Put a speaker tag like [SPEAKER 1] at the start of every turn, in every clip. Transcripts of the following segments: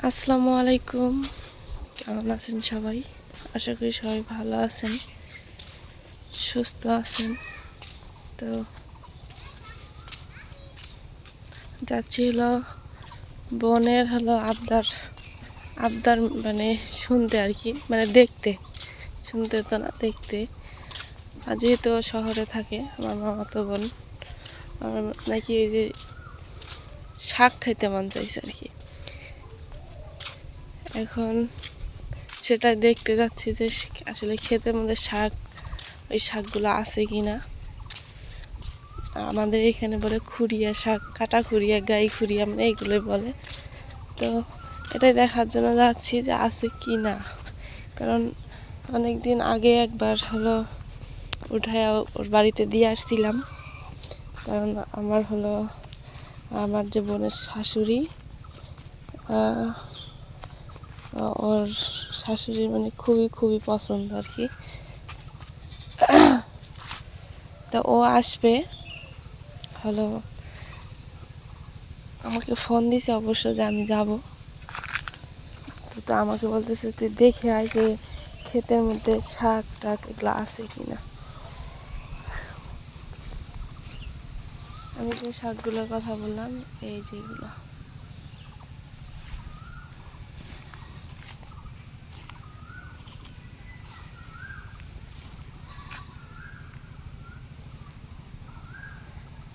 [SPEAKER 1] আসসালামু আলাইকুম। কেমন আছেন সবাই? আশা করি সবাই ভালো আছেন, সুস্থ আছেন। তো যাচ্ছি হলো বনের আবদার আবদার মানে শুনতে আর কি, মানে দেখতে, শুনতে তো না, দেখতে। আর যেহেতু শহরে থাকে আমার মামাতো বোন, আমার নাকি এই যে শাক খাইতে মন চাইছে আর কি। এখন সেটা দেখতে যাচ্ছি যে আসলে ক্ষেতের মধ্যে ওই শাকগুলো আছে কি না। আমাদের এখানে বলে খুরিয়া শাক, কাটা খুরিয়া, গাই খুরিয়া, মানে এইগুলোই বলে। তো এটাই দেখার জন্য যাচ্ছি যে আছে কি না। কারণ অনেক দিন আগে একবার উঠায় ওর বাড়িতে দিয়ে আসছিলাম। কারণ আমার যে বোনের শাশুড়ি, ওর শাশুড়ির মানে খুবই খুবই পছন্দ আর কি। তা ও আসবে, আমাকে ফোন দিছে অবশ্য যে আমি যাব। তো আমাকে বলতেছে তুই দেখে আয় যে ক্ষেতের মধ্যে শাক টাক এগুলো আছে কিনা। আমি যে শাকগুলোর কথা বললাম, এই যেগুলো।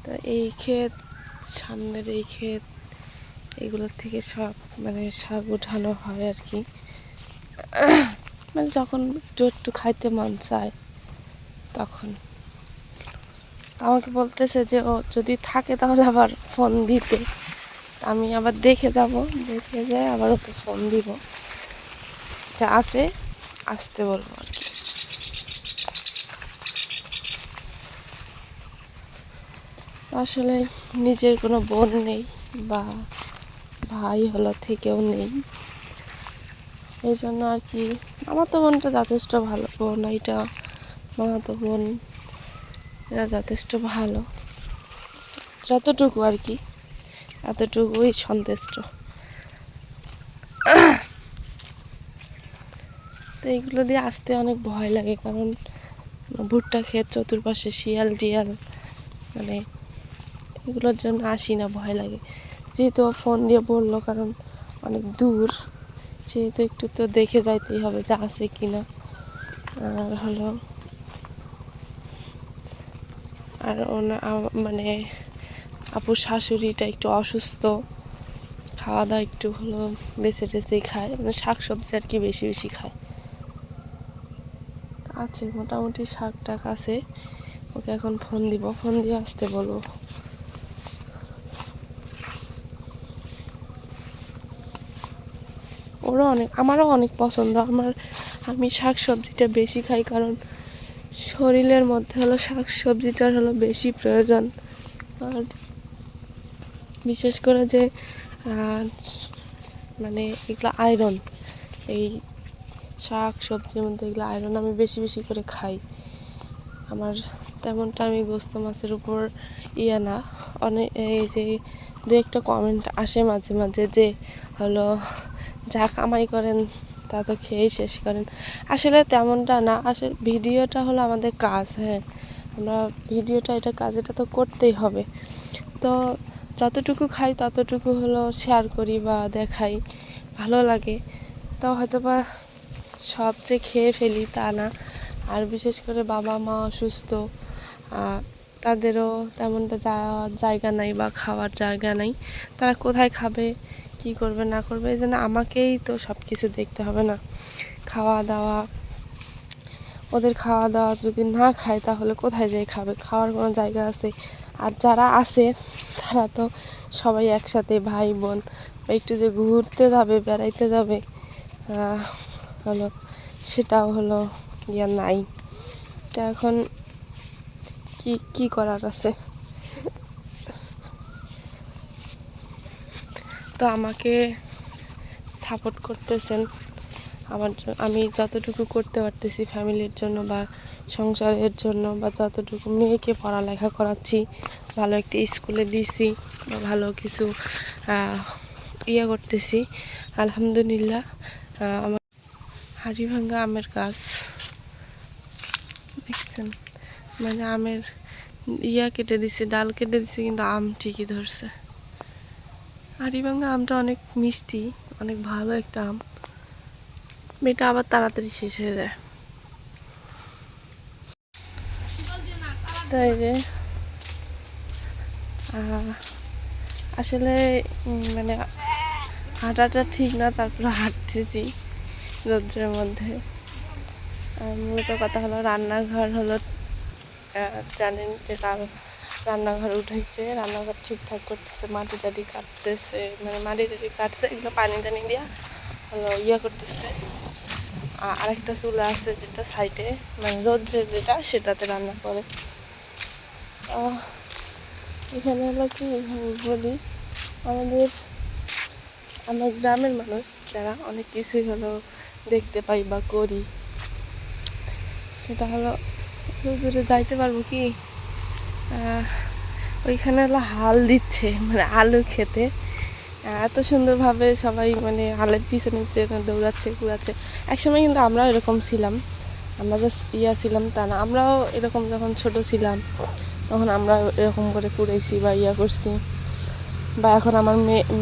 [SPEAKER 1] তো এই ক্ষেত, সামনের এই ক্ষেত, এগুলোর থেকে সব মানে শাক উঠানো হয় আর কি। মানে যখন একটু একটু খাইতে মন চায় তখন। আমাকে বলতেছে যে ও যদি থাকে তাহলে আবার ফোন দিতে। আমি আবার দেখে যাব, দেখে যাই আবার ওকে ফোন দিব, যা আছে আসতে বলবো আর কি। আসলে নিজের কোনো বোন নেই বা ভাই থেকেও নেই, এই জন্য আর কি। আমার তো বোনটা যথেষ্ট ভালো, বোন এইটা মামাতো বোন, এরা যথেষ্ট ভালো, যতটুকু আর কি, এতটুকুই সন্তুষ্ট। তো এইগুলো দিয়ে আসতে অনেক ভয় লাগে, কারণ ভুট্টা ক্ষেত, চতুর্পাশে শিয়াল টিয়াল, মানে এগুলোর জন্য আসি না, ভয় লাগে। যেহেতু ফোন দিয়ে বললো, কারণ অনেক দূর, সেহেতু একটু তো দেখে যাইতেই হবে যে আছে কিনা। আর মানে আপুর শাশুড়িটা একটু অসুস্থ, খাওয়া দাওয়া একটু বেছে টেছেই খায়, মানে শাক সবজি আর কি বেশি বেশি খায়। আছে মোটামুটি শাক টাক আছে। ওকে এখন ফোন দিব, ফোন দিয়ে আসতে বলবো। আমারও অনেক পছন্দ। আমি শাক সবজিটা বেশি খাই, কারণ শরীরের মধ্যে শাক সবজিটার বেশি প্রয়োজন। আর বিশেষ করে যে মানে এগুলো আয়রন, এই শাক সবজির মধ্যে এগুলো আয়রন, আমি বেশি বেশি করে খাই। আমার তেমনটা আমি গোস্ত মাছের উপর না, অনেক এই যে দু একটা কমেন্ট আসে মাঝে মাঝে যে যা কামাই করেন তা তো খেয়েই শেষ করেন। আসলে তেমনটা না, আসলে ভিডিওটা আমাদের কাজ। হ্যাঁ, আমরা এটা কাজ, এটা তো করতেই হবে। তো যতটুকু খাই ততটুকু শেয়ার করি বা দেখাই, ভালো লাগে। তো হয়তো বা সব যে খেয়ে ফেলি তা না। আর বিশেষ করে বাবা মা অসুস্থ, তাদেরও তেমনটা যাওয়ার জায়গা নাই বা খাওয়ার জায়গা নাই। তারা কোথায় খাবে, কি করবে না করবে, এই জন্য আমাকেই তো সব কিছু দেখতে হবে না। খাওয়া দাওয়া, ওদের খাওয়া দাওয়া যদি না খায় তাহলে কোথায় যেয়ে খাবে, খাওয়ার কোনো জায়গা আছে? আর যারা আছে তারা তো সবাই একসাথে ভাই বোন, একটু যে ঘুরতে যাবে, বেড়াইতে যাবে, সেটাও নাই। তা এখন কি করার আছে? তো আমাকে সাপোর্ট করতেছেন, আমি যতটুকু করতে পারতেছি ফ্যামিলির জন্য বা সংসারের জন্য, বা যতটুকু মেয়েকে পড়ালেখা করাচ্ছি, ভালো একটা স্কুলে দিছি বা ভালো কিছু ইয়া করতেছি আলহামদুলিল্লাহ। আমার হাড়িভাঙ্গা আমের গাছ দেখছেন, মানে আমের ইয়া কেটে দিছে, ডাল কেটে দিছে, কিন্তু আম ঠিকই ধরছে। হাড়িভাঙ্গা আমটা অনেক মিষ্টি, অনেক ভালো একটা আম, এটা আবার তাড়াতাড়ি শেষ হয়ে যায়। তাই যে আসলে মানে হাঁটাটা ঠিক না, তারপরে হাঁটতেছি রৌদ্রের মধ্যে। মূলত কথা হলো রান্নাঘর হলো, জানেন যে কাল রান্নাঘর উঠাইছে, রান্নাঘর ঠিকঠাক করতেছে, মাটি টাটি কাটতেছে, মানে মাটি টাটি কাটছে, এগুলো পানি টানি দিয়া হলো ইয়া করতেছে। আরেকটা চুলা আছে যেটা সাইডে, মানে রৌদ্রের যেটা, সেটাতে রান্না করে। এখানে হলো কি বলি, আমার গ্রামের মানুষ যারা অনেক কিছুই হলো দেখতে পাই বা করি, সেটা হলো দূরে যাইতে পারবো কি, ওইখানে হলো হাল দিচ্ছে, মানে আলু খেতে এত সুন্দরভাবে সবাই, মানে হালের পিছনে পিছনে দৌড়াচ্ছে ঘুরাচ্ছে। একসময় কিন্তু আমরাও এরকম ছিলাম, আমরা জাস্ট ইয়া ছিলাম তা না, আমরাও এরকম যখন ছোট ছিলাম তখন আমরা এরকম করে কুড়াইছি বা ইয়া করছি। বা এখন আমার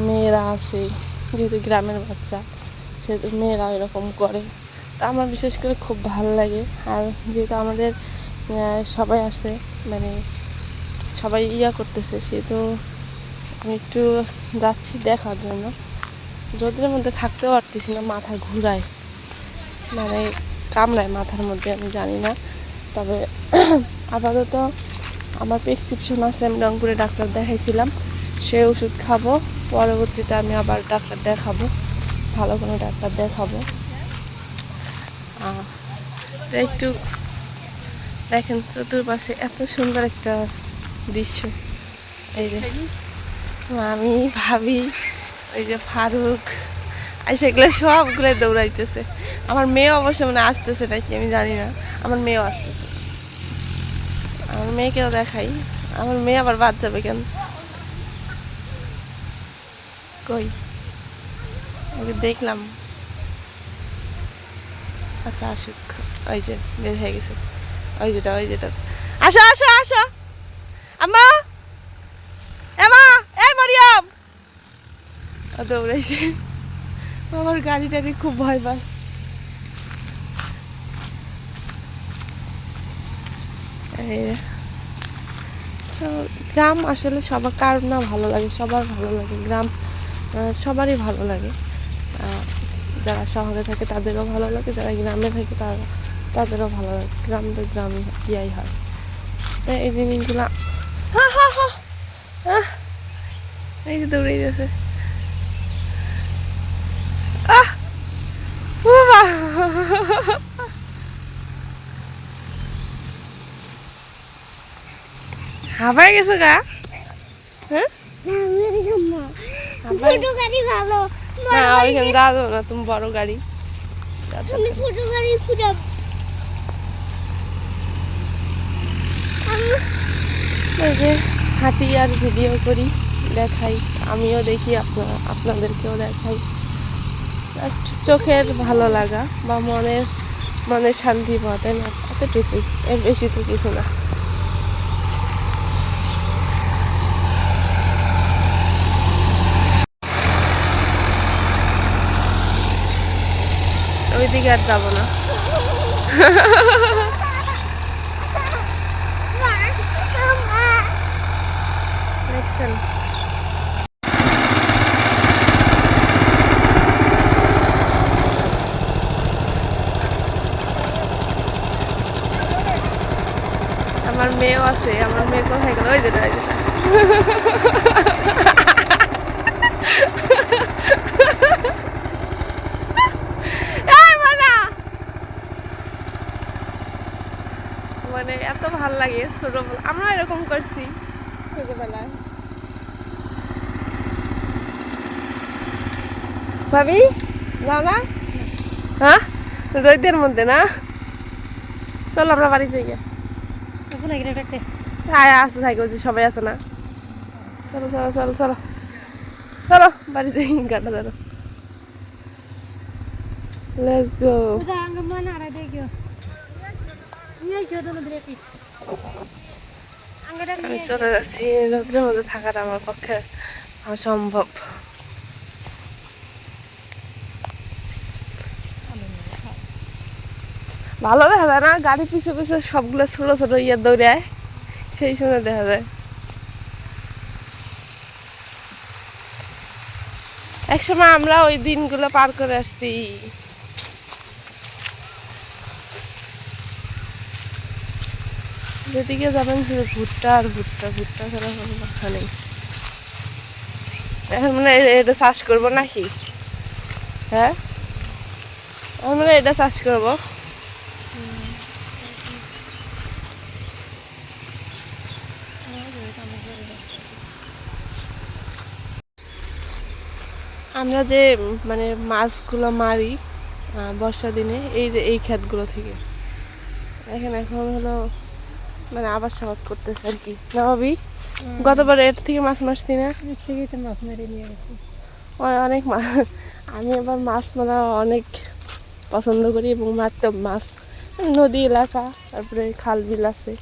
[SPEAKER 1] মেয়েরা আছে, যেহেতু গ্রামের বাচ্চা, সেহেতু মেয়েরাও এরকম করে। তা আমার বিশেষ করে খুব ভালো লাগে। আর যেহেতু আমাদের সবাই আসছে, মানে সবাই ইয়া করতেছে, সেহেতু আমি একটু যাচ্ছি দেখার জন্য। রোদের মধ্যে থাকতেও পারতেছি না, মাথা ঘুরায়, মানে কামড়ায় মাথার মধ্যে, আমি জানি না। তবে আপাতত আমার প্রেসক্রিপশন আছে, আমি রংপুরে ডাক্তার দেখাইছিলাম, সে ওষুধ খাবো। পরবর্তীতে আমি আবার ডাক্তার দেখাবো, ভালো কোনো ডাক্তার দেখাবো। একটু দেখেন চতুর্পাশে এত সুন্দর একটা দৃশ্য। এই যে আমি ভাবি, ওই যে ফারুক, আর সেগুলো সবগুলো দৌড়াইতেছে। আমার মেয়ে অবশ্য মানে আসতেছে নাকি আমি জানি না, আমার মেয়েও আসতেছে। আমার মেয়েকেও দেখাই, আমার মেয়ে আবার বাদ যাবে কেন, কই দেখলাম। আচ্ছা আসুক, ওই যে বের হয়ে গেছে, ওই যেটা আসো আসো আসো আম্মা, এমা, এই মরিয়ম, দৌড়াইছে। আমার গাড়ি টাড়ি খুব ভয় পায়। গ্রাম আসলে সবার, কার না ভালো লাগে, সবার ভালো লাগে গ্রাম, সবারই ভালো লাগে। যারা শহরে থাকে তাদেরও ভালো লাগে, যারা গ্রামে থাকে তাদেরও ভালো লাগে। গ্রাম তো গ্রামে ইয়াই হয়। তাই এই জিনিসগুলো এই যে দৌড়ে গেছে। হাবাই গেছে গা। হ্যাঁ
[SPEAKER 2] ছোট গাড়ি ভালো,
[SPEAKER 1] না ওইখানে যাবো না, তুমি বড় গাড়ি।
[SPEAKER 2] আমি ছোট গাড়ি খুঁজে
[SPEAKER 1] এই যে হাঁটি আর ভিডিও করি, দেখাই, আমিও দেখি, আপনাদেরকেও দেখাই। জাস্ট চোখের ভালো লাগা বা মনের শান্তি পাওয়া, তাই না? এতটুকুই, এর বেশি তো কিছু না। ওইদিকে আর যাবো না। দেখছেন আমার মেয়েও আছে, আমার মেয়ে কোথায় গেল, ওই যেটা মানে এত ভাল লাগে। ছোটবেলা আমরা এরকম করছি, ছোটবেলায়। ভাবি যাও না, হ্যাঁ রোদের মধ্যে না, চলো আমরা বাড়ি যাই। আয় আসতে থাকে, যে সবাই আছে না, চলো চলো চলো চলো। চলো বাড়িতে গাটা ধরো লেটস গো আমি চলে যাচ্ছি রোদ্রের মধ্যে থাকাটা আমার পক্ষে অসম্ভব ভালো দেখা যায় না গাড়ি পিছু পিছু সবগুলো ছোট ছোট ইয়ে দৌড়ায় সেই সময় দেখা যায় একসময় আমরা ওই দিনগুলো পার করে আসছি যেদিকে যাবেন শুধু ভুট্টা আর ভুট্টা ভুট্টা ছাড়া কোনো কথা নেই এখন মানে এটা চাষ করবো নাকি হ্যাঁ এখন মানে এটা চাষ করবো আমরা যে মানে মাছগুলো মারি বর্ষা দিনে এই যে এই ক্ষেতগুলো থেকে এখানে এখন হলো মানে আবাদ সাবাদ করতেছে আর কি না ভাবি গতবার এর থেকে মাছ মারছি না
[SPEAKER 2] থেকেই তো মাছ মেরে নিয়ে গেছি
[SPEAKER 1] অনেক মাছ আমি আবার মাছ মারা অনেক পছন্দ করি এবং মারতাম মাছ নদী এলাকা তারপরে খাল বিল আছে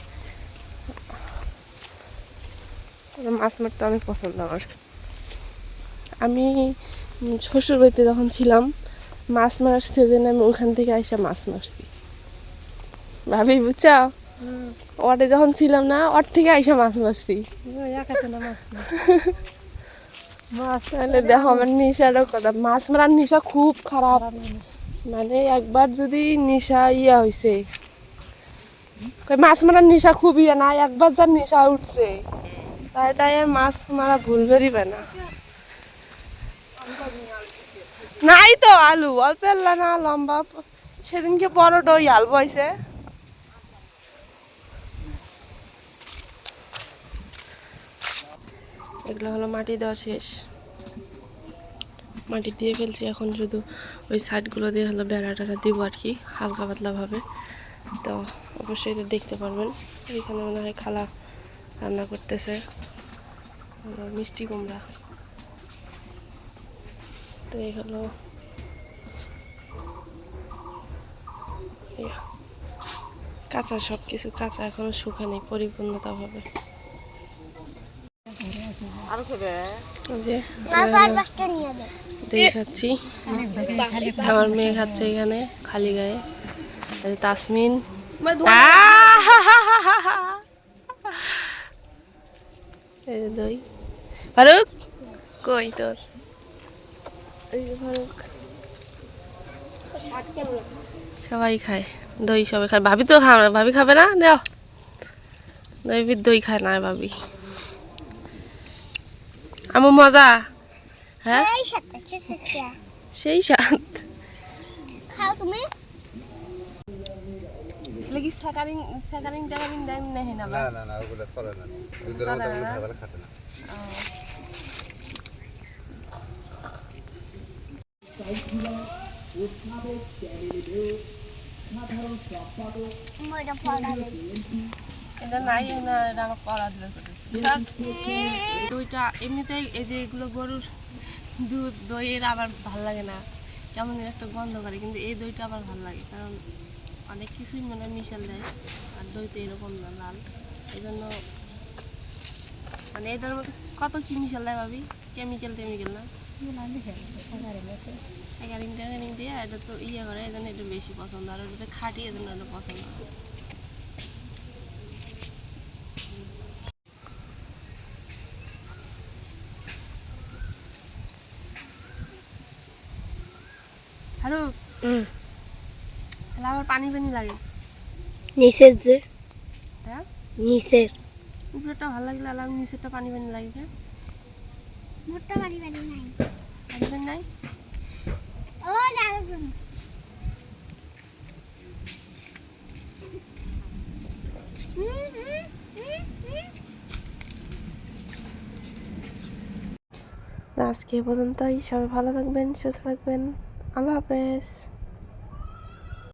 [SPEAKER 1] মাছ মারতে অনেক পছন্দ আমার আমি শ্বশুর বাড়িতে যখন ছিলাম মাছ মারার সিজনে আমি ওখান থেকে আইসা মাছ মারছি ভাবি বুঝছো ওটা যখন ছিলাম না ওর থেকে আইসা মাছ মারছি তাহলে দেখো আমার নেশারও কথা মাছ মারার নেশা খুব খারাপ মানে একবার যদি নেশা ইয়া হয়েছে মাছ মারার নেশা খুব ইয়া না একবার যার নেশা উঠছে তাই আর মাছ মারা ভুলবেরই না নাই তো আলু অল্প এল্লা না লম্বা সেদিনকে বড়টা ওই আলু হয়েছে এগুলো হলো মাটি দেওয়া শেষ মাটি দিয়ে ফেলছি এখন শুধু ওই সাইডগুলো দিয়ে হলো বেড়া টেড়া দিব আর কি হালকা পাতলাভাবে তো অবশ্যই তো দেখতে পারবেন এখানে মনে হয় খালা রান্না করতেছে মিষ্টি কুমড়া তো এই হলো কাঁচা সব কিছু কাঁচা এখনো শুকায়নি পরিপূর্ণতা ভাবে খাচ্ছি আমার মেয়ে খাচ্ছে এখানে খালি গায়ে তাসমিন দই ফারুক কই তোর ফারুক সবাই খায় দই সবাই খায় ভাবি তো খাবে না ভাবি খাবে না দেও দই খায় না ভাবি আমার মজা হ্যাঁ সেই স্বাদ
[SPEAKER 2] খাও তুমি
[SPEAKER 1] লাগি সাকারিং সাকারিং টাকারিং দেন নাহি না
[SPEAKER 3] না না না ওগুলো চলে না ওদের মতো ভালো খাতে না
[SPEAKER 1] এটা নাই না এটা আমার করা দিলে দইটা এমনিতে এই যে এগুলো গরুর দুধ দইয়ের আবার ভাল লাগে না কেমন একটা গন্ধ করে কিন্তু এই দইটা আবার ভাল লাগে কারণ অনেক কিছুই মানে মিশাল দেয় আর দইতে এরকম না লাল এই জন্য মানে এটার মধ্যে কত কি মিশাল দেয় ভাবি কেমিক্যাল টেমিক্যাল না এগারিং টেগারিং দিয়ে এটা তো ইয়ে করে এই জন্য এটা বেশি পছন্দ আর ওটা খাটি এই জন্য এটা পছন্দ ফারুক আমার পানি পানি লাগে
[SPEAKER 2] নিচের যে
[SPEAKER 1] হ্যাঁ
[SPEAKER 2] নিচের
[SPEAKER 1] উপরেরটা ভালো লাগলে আলাম নিচেরটা পানি পানি লাগে কেন
[SPEAKER 2] মোটটা বাড়ি বাড়ি নাই
[SPEAKER 1] পানি পানি নাই
[SPEAKER 2] ও দারুণ
[SPEAKER 1] আজকে এ পর্যন্তই সবাই ভালো থাকবেন সুস্থ থাকবেন আল্লাহ হাফেজ